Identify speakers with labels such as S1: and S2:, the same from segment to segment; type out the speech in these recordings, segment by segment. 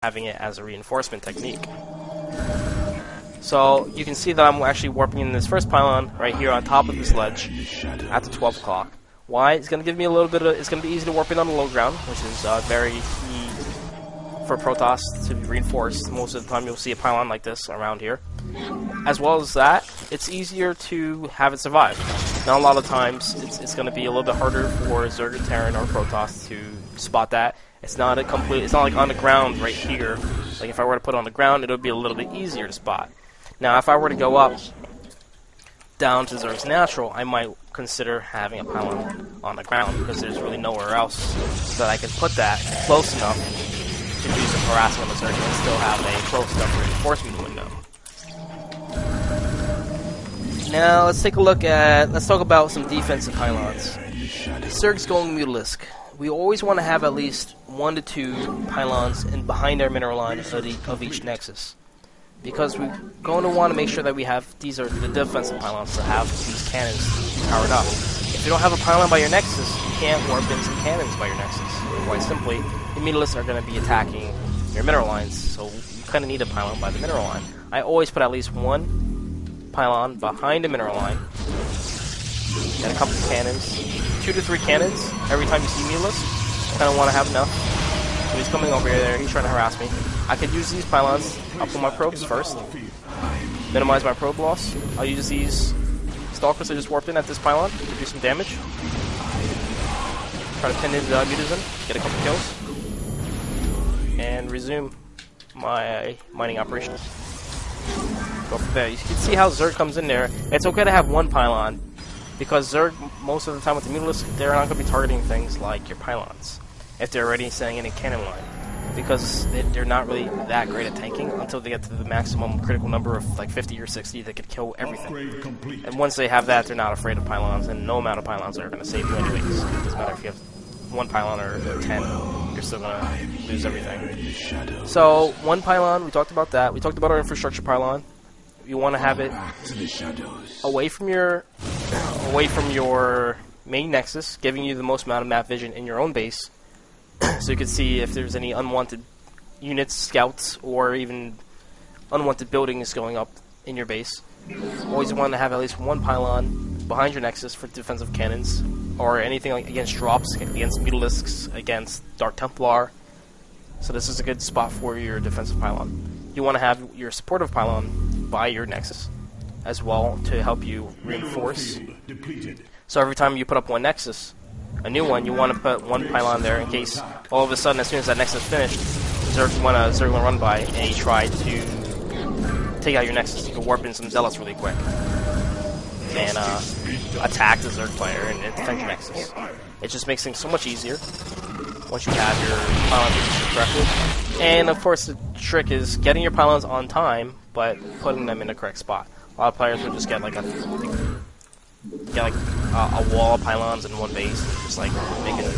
S1: having it as a reinforcement technique. So you can see that I'm actually warping in this first pylon right here on top of this ledge at the 12 o'clock. Why? It's going to give me a little bit of, it's going to be easy to warp in on the low ground, which is very key for Protoss to be reinforced. Most of the time you'll see a pylon like this around here. As well as that, it's easier to have it survive. Now a lot of times it's going to be a little bit harder for Zerg, Terran, or Protoss to spot that. It's not like on the ground right here. Like if I were to put it on the ground, it would be a little bit easier to spot. Now if I were to go up down to Zerg's natural, I might consider having a pylon on the ground because there's really nowhere else that I can put that close enough to do some harassing on the Zerg and still have a close enough reinforcement window. Now let's talk about some defensive pylons. Zerg's going Mutalisk. We always want to have at least 1 to 2 pylons behind our mineral line of each nexus. Because we're going to want to make sure that we have, these are the defensive pylons that have these cannons powered up. If you don't have a pylon by your nexus, you can't warp in some cannons by your nexus. Quite simply, the Mutalisks are going to be attacking your mineral lines, so you kind of need a pylon by the mineral line. I always put at least 1 pylon behind the mineral line, and a couple of cannons, 2 to 3 cannons every time you see Mutalisk. Kind of want to have enough. So he's coming over here, he's trying to harass me. I could use these pylons up on my probes first. Minimize my probe loss. I'll use these stalkers I just warped in at this pylon to do some damage. Try to pin his mutas in, get a couple kills. And resume my mining operations. Go from there. You can see how Zerg comes in there. It's okay to have 1 pylon, because Zerg, most of the time with the Mutalisk, they're not going to be targeting things like your pylons if they're already setting in a cannon line, because they're not really that great at tanking until they get to the maximum critical number of like 50 or 60 that could kill everything. And once they have that, they're not afraid of pylons, and no amount of pylons are going to save you anyways. It doesn't matter if you have 1 pylon or 10, you're still going to lose everything. So 1 pylon, we talked about that. We talked about our infrastructure pylon. You want to have it away from your main nexus, giving you the most amount of map vision in your own base, so you can see if there's any unwanted units, scouts, or even unwanted buildings going up in your base. Always want to have at least 1 pylon behind your nexus for defensive cannons, or anything like against drops, against Mutalisks, against Dark Templar. So this is a good spot for your defensive pylon. You want to have your supportive pylon by your nexus as well to help you reinforce. So every time you put up 1 nexus, a new one, you want to put 1 pylon there in case all of a sudden, as soon as that nexus is finished, Zerg will run by and try to take out your nexus. You can warp in some zealots really quick and attack the Zerg player and defend your nexus. It just makes things so much easier once you have your pylons correctly. And of course, the trick is getting your pylons on time, but putting them in the correct spot. A lot of players will just get like a wall of pylons in one base, just like making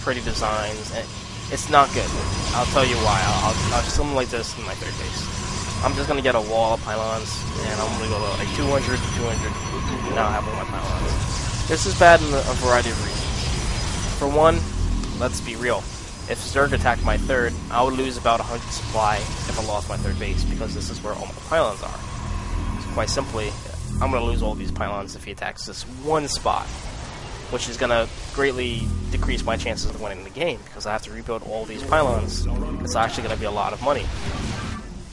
S1: pretty designs. And it's not good. I'll tell you why. I'll do something like this in my 3rd base. I'm just gonna get a wall of pylons, and I'm gonna go to like 200 to 200, and I'll have all my pylons. This is bad in a variety of reasons. For one, let's be real. If Zerg attacked my 3rd, I would lose about 100 supply if I lost my 3rd base, because this is where all my pylons are. So quite simply, I'm going to lose all these pylons if he attacks this 1 spot, which is going to greatly decrease my chances of winning the game, because I have to rebuild all these pylons. It's actually going to be a lot of money.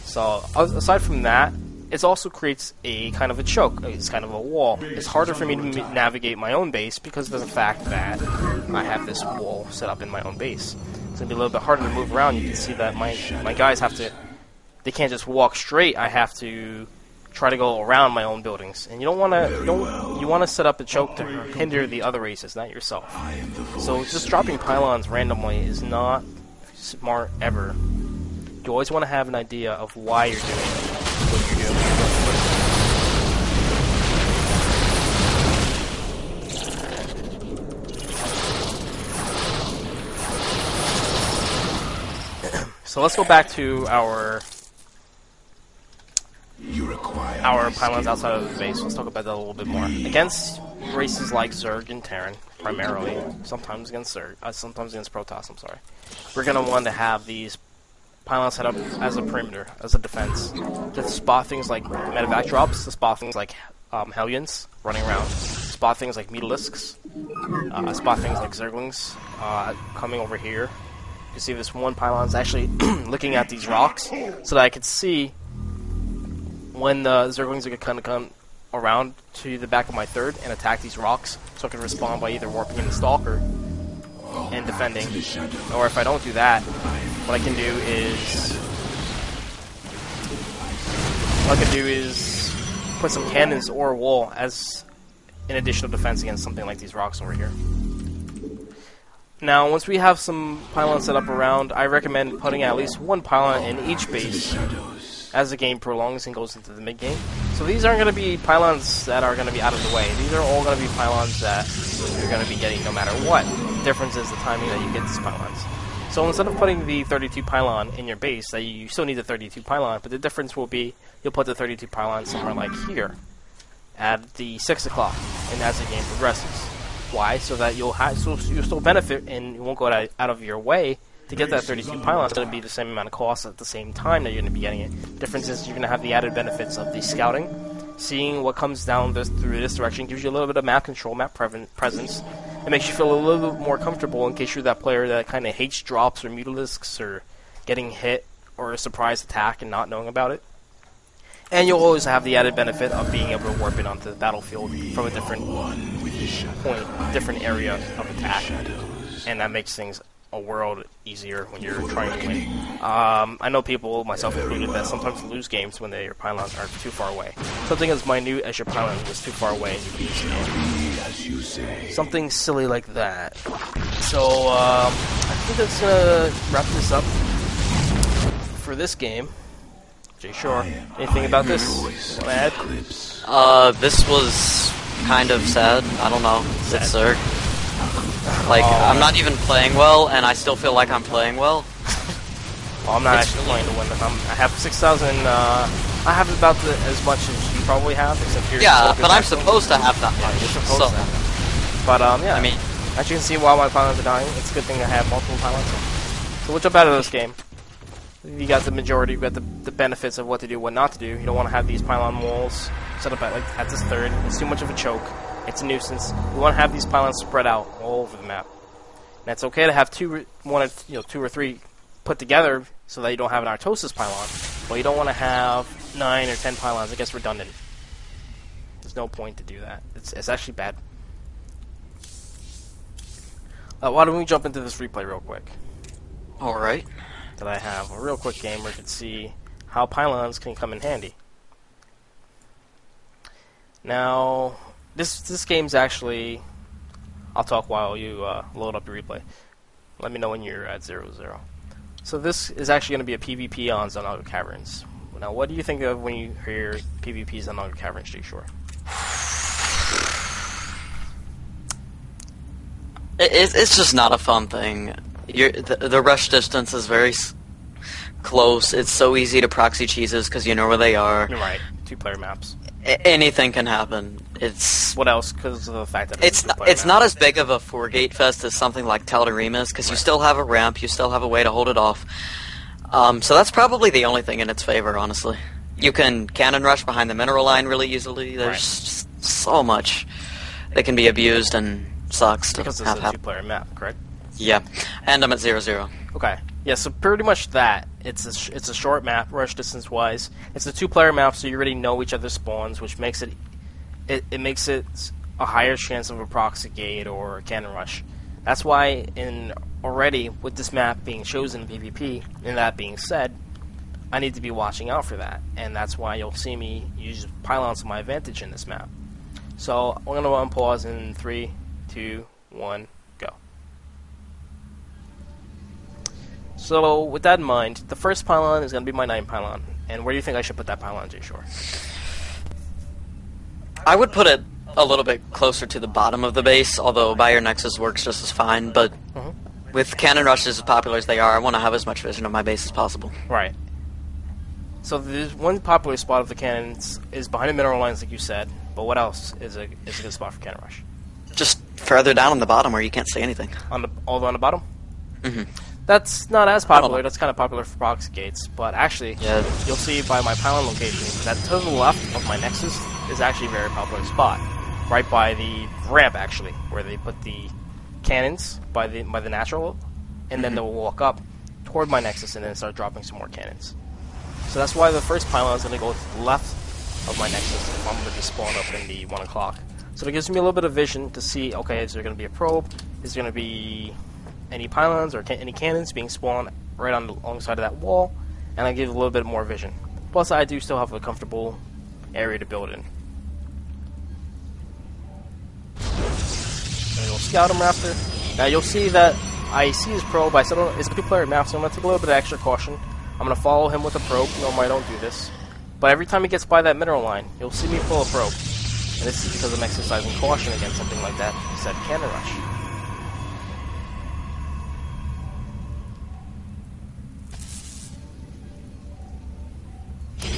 S1: So, aside from that, it also creates a kind of a choke. It's kind of a wall. It's harder for me to navigate my own base because of the fact that I have this wall set up in my own base. It's going to be a little bit harder to move around. You can see that my guys have to, they can't just walk straight. I have to try to go around my own buildings. And you want to set up a choke to hinder the other races, not yourself. So just dropping pylons randomly is not smart ever. You always want to have an idea of why you're doing what you're doing. So let's go back to our pylons outside of the base. Let's talk about that a little bit more. Against races like Zerg and Terran, primarily, sometimes against Protoss, I'm sorry. We're going to want to have these pylons set up as a perimeter, as a defense, to spot things like medevac drops, to spot things like Hellions running around, spot things like Mutalisks, spot things like Zerglings coming over here. You can see this one pylon's actually looking at these rocks, so that I could see when the Zerglings are going to come around to the back of my third and attack these rocks, so I can respond by either warping in the Stalker and defending, or if I don't do that, what I can do is put some cannons or a wall as an additional defense against something like these rocks over here. Now, once we have some pylons set up around, I recommend putting at least one pylon in each base as the game prolongs and goes into the mid-game. So these aren't going to be pylons that are going to be out of the way. These are all going to be pylons that you're going to be getting no matter what. The difference is the timing that you get these pylons. So instead of putting the 32 pylon in your base, that you still need the 32 pylon, but the difference will be you'll put the 32 pylon somewhere like here at the 6 o'clock, and as the game progresses. Why? So that you'll still benefit and you won't go out of your way to get that 32 pylon. It's going to be the same amount of cost at the same time that you're going to be getting it. The difference is you're going to have the added benefits of the scouting. Seeing what comes down through this direction gives you a little bit of map control, map presence. It makes you feel a little bit more comfortable in case you're that player that kind of hates drops or Mutalisks or getting hit or a surprise attack and not knowing about it. And you'll always have the added benefit of being able to warp it onto the battlefield from a different point, different area of attack. And that makes things a world easier when you're trying to win. I know people, myself included, that sometimes lose games when their pylons are too far away. Something as minute as your pylon was too far away and you lose the game. Something silly like that. So, I think that's gonna wrap this up for this game. Jay Shore, anything about this? Want to add?
S2: This was kind of sad. I don't know. It's Zerg. Like, I'm not even playing well, and I still feel like I'm playing well.
S1: Well, I'm not actually playing to win. I have 6,000, I have about as much as you probably have, except you're
S2: but I'm supposed to have that much.
S1: You're supposed to have. But, yeah. I mean, as you can see, while my pylons are dying, it's a good thing I have multiple pylons. So we'll jump out of this game. You got the majority, you got the benefits of what to do, what not to do. You don't want to have these pylon walls set up at this third. It's too much of a choke. It's a nuisance. You want to have these pylons spread out all over the map. And it's okay to have two or three put together so that you don't have an Artosis pylon. But you don't want to have 9 or 10 pylons. It gets redundant. There's no point to do that. It's actually bad. Why don't we jump into this replay real quick?
S2: Alright.
S1: That I have a real quick game where you can see how pylons can come in handy. Now, this game's actually... I'll talk while you load up your replay. Let me know when you're at 0-0. So this is actually going to be a PvP on Zonaga Caverns. Now, what do you think of when you hear PvPs on Zonaga Caverns, Jay Shore?
S2: It's just not a fun thing. The rush distance is very close. It's so easy to proxy cheeses because you know where they are.
S1: You're right. 2-player maps.
S2: Anything can happen. It's
S1: what else? Because of the fact that
S2: it's not as big of a 4-gate fest as something like Tal'Darim is, because you still have a ramp, you still have a way to hold it off. So that's probably the only thing in its favor, honestly. You can cannon rush behind the mineral line really easily. There's just so much that can be abused and sucks to
S1: because it's a 2-player map, correct?
S2: Yeah, and I'm at 0-0.
S1: Okay. Yeah, so pretty much that. It's a short map, rush distance wise. It's a 2-player map, so you already know each other's spawns, which makes it makes it a higher chance of a proxy gate or a cannon rush. That's why already with this map being chosen in PvP, and that being said, I need to be watching out for that, and that's why you'll see me use pylons to my advantage in this map. So we're gonna unpause in 3, 2, 1. So, with that in mind, the first pylon is going to be my 9 pylon. And where do you think I should put that pylon, Jay Shore?
S2: I would put it a little bit closer to the bottom of the base, although Buyer Nexus works just as fine. But with cannon rushes as popular as they are, I want to have as much vision of my base as possible.
S1: Right. So, the one popular spot of the cannons is behind the mineral lines, like you said. But what else is a good spot for cannon rush?
S2: Just further down on the bottom where you can't see anything.
S1: All the way on the bottom?
S2: Mm-hmm.
S1: That's not as
S2: I don't
S1: popular.
S2: know.
S1: That's kind of popular for proxy gates, but actually,
S2: Yeah.
S1: you'll see by my pylon location that to the left of my Nexus is actually a very popular spot, right by the ramp actually, where they put the cannons by the natural, and then they'll walk up toward my Nexus and then start dropping some more cannons. So that's why the first pylon is going to go to the left of my Nexus if I'm going to be spawned up in the 1 o'clock. So it gives me a little bit of vision to see, okay, is there going to be a probe? Is there going to be any pylons or any cannons being spawned right on alongside of that wall? And I give a little bit more vision. Plus, I do still have a comfortable area to build in. And we'll scout him after. Now you'll see that I see his probe. I said it's a two-player map, so I'm going to take a little bit of extra caution. I'm going to follow him with a probe. Normally I don't do this. But every time he gets by that mineral line, you'll see me pull a probe. And this is because I'm exercising caution against something like that, said cannon rush.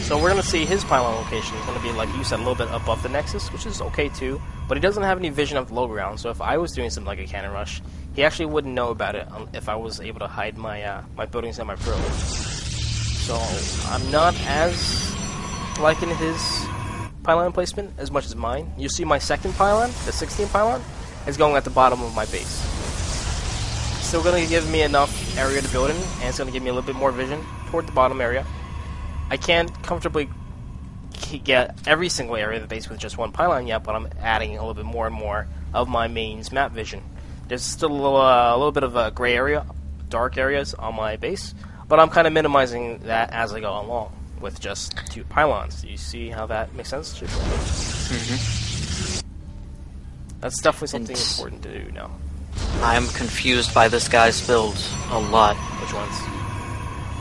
S1: So we're going to see his pylon location is going to be, like you said, a little bit above the Nexus, which is okay too, but he doesn't have any vision of the low ground, so if I was doing something like a cannon rush, he actually wouldn't know about it if I was able to hide my my buildings and my probe. So I'm not as liking his pylon placement as much as mine. You see my second pylon, the 16 pylon, is going at the bottom of my base. Still going to give me enough area to build in, and it's going to give me a little bit more vision toward the bottom area. I can't comfortably get every single area of the base with just one pylon yet, but I'm adding a little bit more and more of my main's map vision. There's still a little bit of a gray area, dark areas on my base, but I'm kind of minimizing that as I go along with just 2 pylons. Do you see how that makes sense?
S2: Mm-hmm.
S1: That's definitely something important to do now.
S2: I'm confused by this guy's build a lot.
S1: Which ones?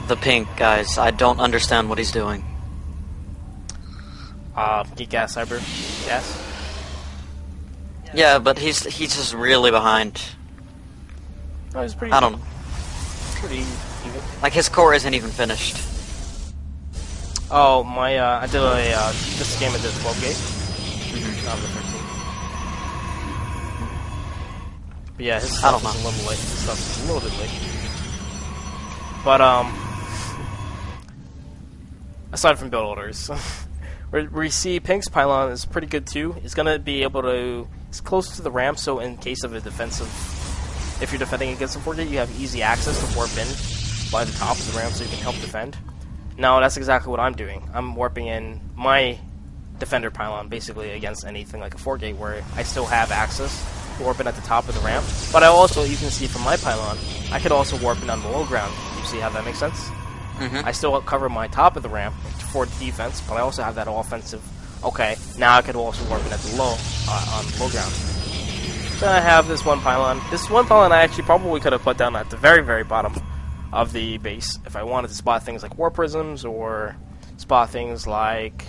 S2: The pink guys. I don't understand what he's doing.
S1: Geek Gas Cyber Gas?
S2: Yeah, but he's just really behind.
S1: Oh, he's pretty.
S2: I don't know.
S1: Pretty even.
S2: Like his core isn't even finished.
S1: Oh, my, I did a, this game I did 12 gate. Not the 13. But yeah, his stuff is a little late. His stuff is a little bit late. But, aside from build orders, we see Pink's pylon is pretty good too. It's going to be able to, it's close to the ramp, so in case of a defensive, if you're defending against a 4-gate, you have easy access to warp in by the top of the ramp so you can help defend. Now, that's exactly what I'm doing. I'm warping in my defender pylon, basically, against anything like a 4-gate, where I still have access to warp in at the top of the ramp. But I also, you can see from my pylon, I could also warp in on the low ground. You see how that makes sense?
S2: Mm-hmm.
S1: I still cover my top of the ramp for defense, but I also have that offensive. Okay, now I could also warp in at the low, on the low ground. Then I have this one pylon. This one pylon I actually probably could have put down at the very, very bottom of the base if I wanted to spot things like war prisms or spot things like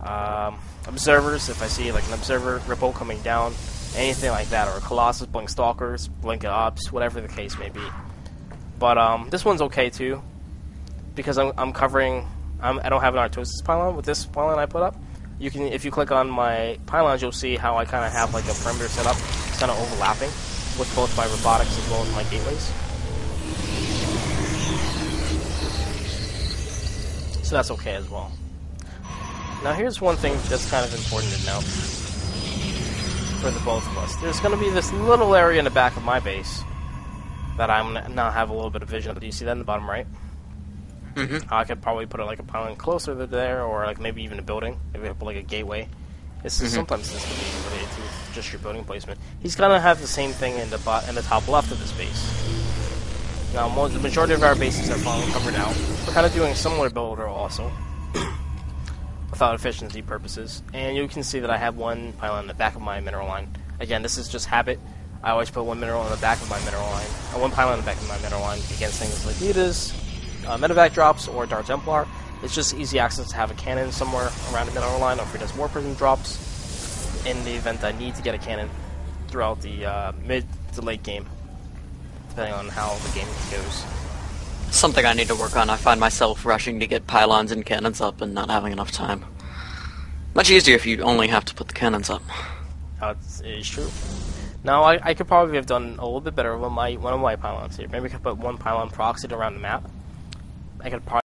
S1: observers. If I see like an observer ripple coming down, anything like that, or a Colossus, blink stalkers, blink ops, whatever the case may be. But this one's okay too because I'm covering. I don't have an Artosis pylon with this pylon I put up. You can, if you click on my pylons, you'll see how I kind of have like a perimeter set up. It's kind of overlapping with both my robotics as well as my gateways. So that's okay as well. Now here's one thing that's kind of important to note for the both of us. There's going to be this little area in the back of my base that I'm going to now have a little bit of vision of. Do you see that in the bottom right?
S2: Mm-hmm.
S1: I could probably put like a pylon closer to there, or like maybe even a building. Maybe I put like a gateway. This is sometimes this can be related to just your building placement. He's gonna have the same thing in the top left of his base. Now, the majority of our bases are finally covered out. We're kind of doing a similar build also, without efficiency purposes. And you can see that I have one pylon in the back of my mineral line. Again, this is just habit. I always put one mineral in the back of my mineral line, or one pylon in the back of my mineral line against things like Nidas, medevac drops, or Dart Templar. It's just easy access to have a cannon somewhere around the mineral line, or if it does war prism drops, in the event I need to get a cannon throughout the mid to late game, depending on how the game goes.
S2: Something I need to work on. I find myself rushing to get pylons and cannons up and not having enough time. Much easier if you only have to put the cannons up.
S1: It is true. Now, I could probably have done a little bit better with one of my pylons here. Maybe I could put one pylon proxied around the map. I could probably